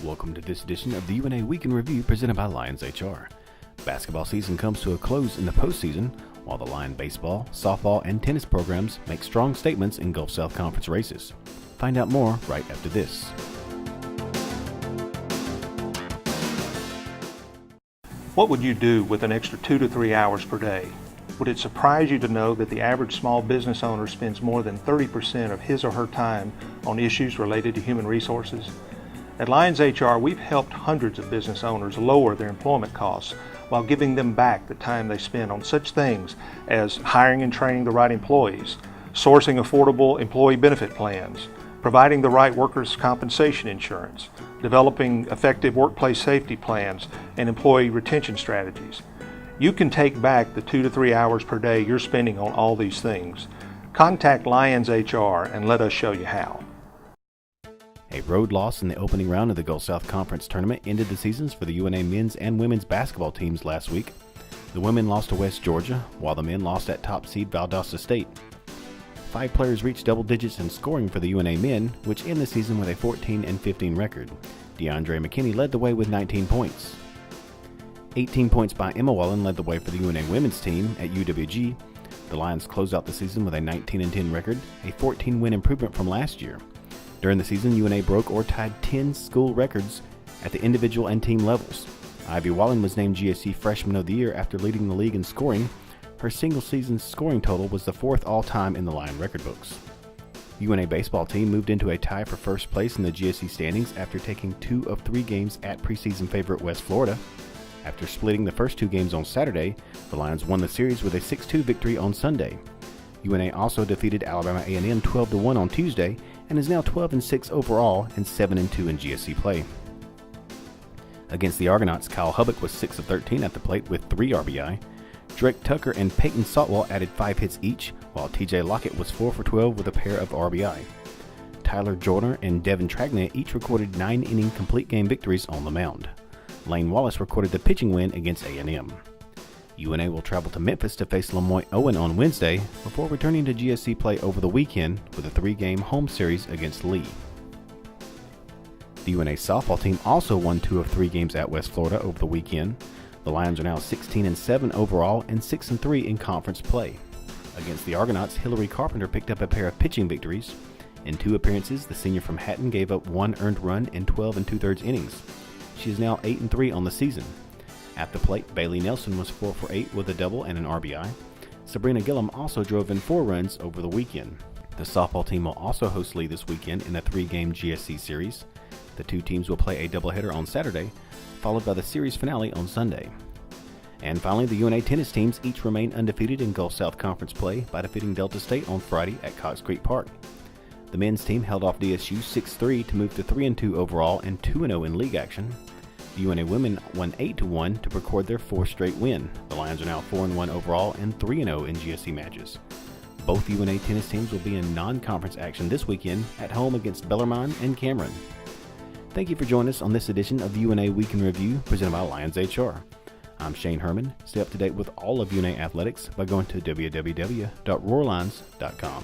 Welcome to this edition of the UNA Week in Review presented by Lions HR. Basketball season comes to a close in the postseason, while the Lion baseball, softball, and tennis programs make strong statements in Gulf South Conference races. Find out more right after this. What would you do with an extra 2 to 3 hours per day? Would it surprise you to know that the average small business owner spends more than 30% of his or her time on issues related to human resources? At Lions HR, we've helped hundreds of business owners lower their employment costs while giving them back the time they spend on such things as hiring and training the right employees, sourcing affordable employee benefit plans, providing the right workers' compensation insurance, developing effective workplace safety plans, and employee retention strategies. You can take back the 2 to 3 hours per day you're spending on all these things. Contact Lions HR and let us show you how. A road loss in the opening round of the Gulf South Conference tournament ended the seasons for the UNA men's and women's basketball teams last week. The women lost to West Georgia, while the men lost at top seed Valdosta State. 5 players reached double digits in scoring for the UNA men, which end the season with a 14-15 record. DeAndre McKinney led the way with 19 points. 18 points by Emma Wallen led the way for the UNA women's team at UWG. The Lions closed out the season with a 19-10 record, a 14-win improvement from last year. During the season, UNA broke or tied 10 school records at the individual and team levels. Ivy Wallen was named GSC Freshman of the Year after leading the league in scoring. Her single-season scoring total was the 4th all-time in the Lion record books. UNA baseball team moved into a tie for first place in the GSC standings after taking 2 of 3 games at preseason favorite West Florida. After splitting the first 2 games on Saturday, the Lions won the series with a 6-2 victory on Sunday. UNA also defeated Alabama A&M 12-1 on Tuesday and is now 12-6 overall and 7-2 in GSC play. Against the Argonauts, Kyle Hubbock was 6 of 13 at the plate with 3 RBI. Drake Tucker and Peyton Saltwell added 5 hits each, while TJ Lockett was 4 for 12 with a pair of RBI. Tyler Jordan and Devin Tragna each recorded 9-inning complete game victories on the mound. Lane Wallace recorded the pitching win against A&M. UNA will travel to Memphis to face Lemoyne Owen on Wednesday before returning to GSC play over the weekend with a 3-game home series against Lee. The UNA softball team also won 2 of 3 games at West Florida over the weekend. The Lions are now 16-7 overall and 6-3 in conference play. Against the Argonauts, Hillary Carpenter picked up a pair of pitching victories. In 2 appearances, the senior from Hatton gave up 1 earned run in 12 2/3 innings. She is now 8-3 on the season. At the plate, Bailey Nelson was 4 for 8 with a double and an RBI. Sabrina Gillum also drove in 4 runs over the weekend. The softball team will also host Lee this weekend in a 3-game GSC series. The 2 teams will play a doubleheader on Saturday, followed by the series finale on Sunday. And finally, the UNA tennis teams each remain undefeated in Gulf South Conference play by defeating Delta State on Friday at Cox Creek Park. The men's team held off DSU 6-3 to move to 3-2 overall and 2-0 in league action. The UNA women won 8-1 to record their 4th straight win. The Lions are now 4-1 overall and 3-0 in GSC matches. Both UNA tennis teams will be in non-conference action this weekend at home against Bellarmine and Cameron. Thank you for joining us on this edition of the UNA Week in Review presented by Lions HR. I'm Shane Herman. Stay up to date with all of UNA athletics by going to www.roarlions.com.